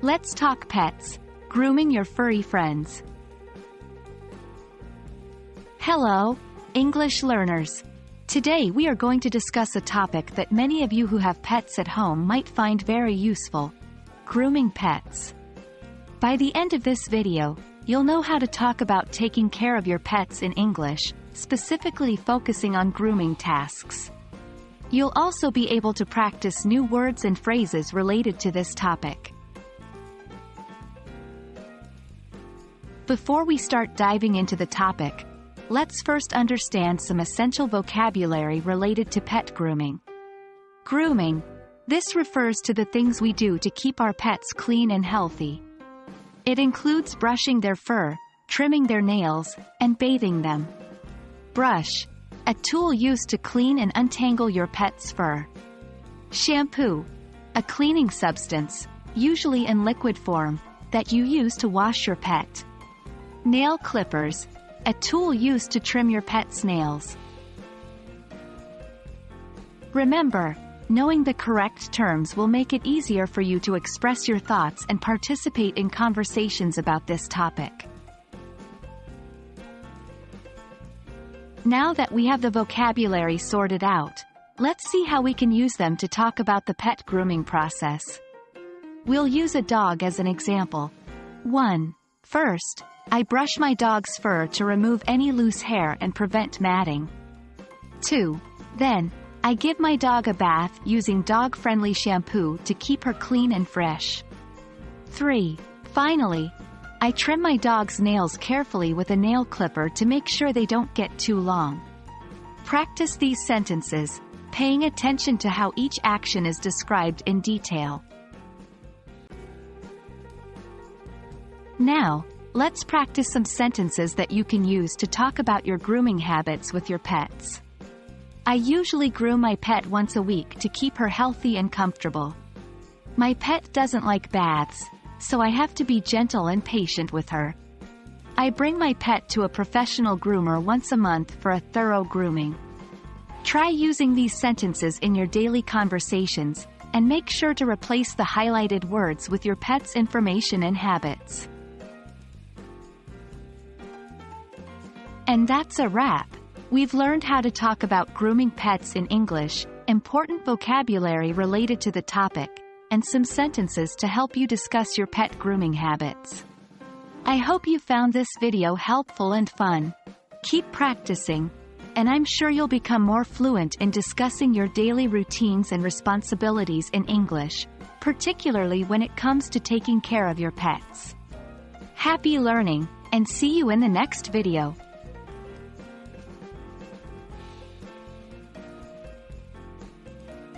Let's talk pets. Grooming your furry friends. Hello, English learners. Today we are going to discuss a topic that many of you who have pets at home might find very useful. Grooming pets. By the end of this video, you'll know how to talk about taking care of your pets in English, specifically focusing on grooming tasks. You'll also be able to practice new words and phrases related to this topic. Before we start diving into the topic, let's first understand some essential vocabulary related to pet grooming. Grooming. This refers to the things we do to keep our pets clean and healthy. It includes brushing their fur, trimming their nails, and bathing them. Brush. A tool used to clean and untangle your pet's fur. Shampoo. A cleaning substance, usually in liquid form, that you use to wash your pet. Nail clippers. A tool used to trim your pet's nails. Remember, knowing the correct terms will make it easier for you to express your thoughts and participate in conversations about this topic. Now that we have the vocabulary sorted out, let's see how we can use them to talk about the pet grooming process. We'll use a dog as an example. 1. First, I brush my dog's fur to remove any loose hair and prevent matting. 2. Then, I give my dog a bath using dog-friendly shampoo to keep her clean and fresh. 3. Finally, I trim my dog's nails carefully with a nail clipper to make sure they don't get too long. Practice these sentences, paying attention to how each action is described in detail. Now, let's practice some sentences that you can use to talk about your grooming habits with your pets. I usually groom my pet once a week to keep her healthy and comfortable. My pet doesn't like baths, so I have to be gentle and patient with her. I bring my pet to a professional groomer once a month for a thorough grooming. Try using these sentences in your daily conversations, and make sure to replace the highlighted words with your pet's information and habits. And that's a wrap. We've learned how to talk about grooming pets in English, important vocabulary related to the topic, and some sentences to help you discuss your pet grooming habits. I hope you found this video helpful and fun. Keep practicing, and I'm sure you'll become more fluent in discussing your daily routines and responsibilities in English, particularly when it comes to taking care of your pets. Happy learning, and see you in the next video.